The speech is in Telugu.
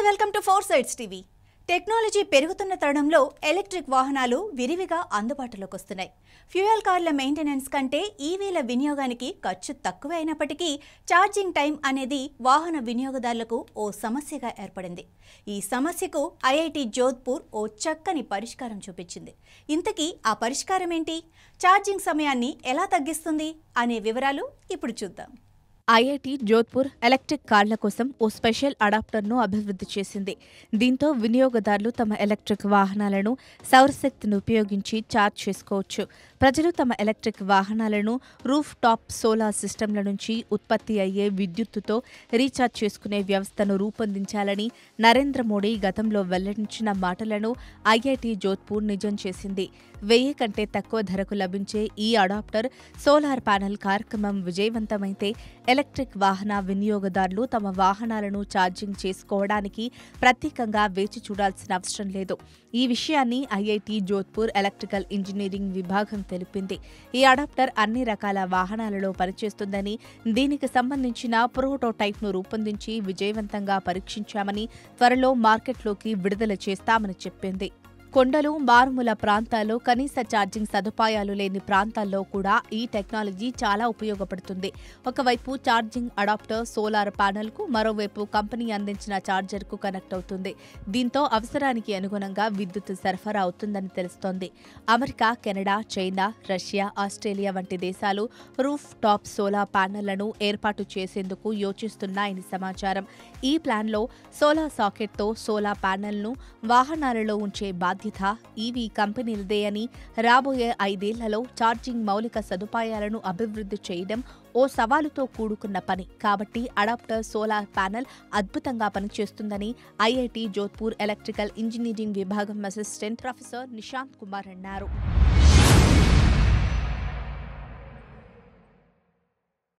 Welcome to four sides TV. Technology పెరుగుతున్న తరుణంలో ఎలక్ట్రిక్ వాహనాలు విరివిగా అందుబాటులోకి వస్తున్నాయి. ఫ్యూయల్ కార్ల మెయింటెనెన్స్ కంటే ఈవీల వినియోగానికి ఖర్చు తక్కువే అయినప్పటికీ ఛార్జింగ్ టైం అనేది వాహన వినియోగదారులకు ఓ సమస్యగా ఏర్పడింది. ఈ సమస్యకు ఐఐటి జోధ్పూర్ ఓ చక్కని పరిష్కారం చూపించింది. ఇంతకీ ఆ పరిష్కారం ఏంటి? ఛార్జింగ్ సమయాన్ని ఎలా తగ్గిస్తుంది అనే వివరాలు ఇప్పుడు చూద్దాం. ఐఐటి జోధ్పూర్ ఎలక్ట్రిక్ కార్ల కోసం ఓ స్పెషల్ అడాప్టర్ను అభివృద్ధి చేసింది. దీంతో వినియోగదారులు తమ ఎలక్ట్రిక్ వాహనాలను సౌరశక్తిని ఉపయోగించి ఛార్జ్ చేసుకోవచ్చు. ప్రజలు తమ ఎలక్ట్రిక్ వాహనాలను రూఫ్ టాప్ సోలార్ సిస్టంల నుంచి ఉత్పత్తి అయ్యే విద్యుత్తుతో రీఛార్జ్ చేసుకునే వ్యవస్థను రూపొందించాలని నరేంద్ర మోడీ గతంలో వెల్లడించిన మాటలను ఐఐటి జోధ్పూర్ నిజం చేసింది. 1000 కంటే తక్కువ ధరకు లభించే ఈ అడాప్టర్ సోలార్ ప్యానెల్ కార్యక్రమం విజయవంతమైతే ఎలక్ట్రిక్ వాహన వినియోగదారులు తమ వాహనాలను ఛార్జింగ్ చేసుకోవడానికి ప్రత్యేకంగా వేచి చూడాల్సిన అవసరం లేదు. ఈ విషయాన్ని ఐఐటి జోధ్పూర్ ఎలక్ట్రికల్ ఇంజనీరింగ్ విభాగం తెలిపింది. ఈ అడాప్టర్ అన్ని రకాల వాహనాలలో పనిచేస్తుందని, దీనికి సంబంధించిన ప్రోటోటైప్ను రూపొందించి విజయవంతంగా పరీక్షించామని, త్వరలో మార్కెట్లోకి విడుదల చేస్తామని చెప్పింది. కొండలు, మారుమూల ప్రాంతాల్లో కనీస ఛార్జింగ్ సదుపాయాలు లేని ప్రాంతాల్లో కూడా ఈ టెక్నాలజీ చాలా ఉపయోగపడుతుంది. ఒకవైపు ఛార్జింగ్ అడాప్టర్ సోలార్ ప్యానెల్కు, మరోవైపు కంపెనీ అందించిన ఛార్జర్కు కనెక్ట్ అవుతుంది. దీంతో అవసరానికి అనుగుణంగా విద్యుత్ సరఫరా అవుతుందని తెలుస్తోంది. America, Canada, China, Russia, Australia వంటి దేశాలు రూఫ్ టాప్ సోలార్ ప్యానెళ్లను ఏర్పాటు చేసేందుకు యోచిస్తున్నాయని సమాచారం. ఈ ప్లాన్లో సోలార్ సాకెట్తో సోలార్ ప్యానెల్ను వాహనాలలో ఉంచే బాధ్యత ఈవీ కంపెనీలదే అని, రాబోయే 5 ఏళ్లలో ఛార్జింగ్ మౌలిక సదుపాయాలను అభివృద్ధి చేయడం ఓ సవాలుతో కూడుకున్న పని. కాబట్టి అడాప్టర్ సోలార్ ప్యానెల్ అద్భుతంగా పనిచేస్తుందని ఐఐటి జోధ్పూర్ ఎలక్ట్రికల్ ఇంజనీరింగ్ విభాగం అసిస్టెంట్ ప్రొఫెసర్ నిశాంత్ కుమార్ అన్నారు.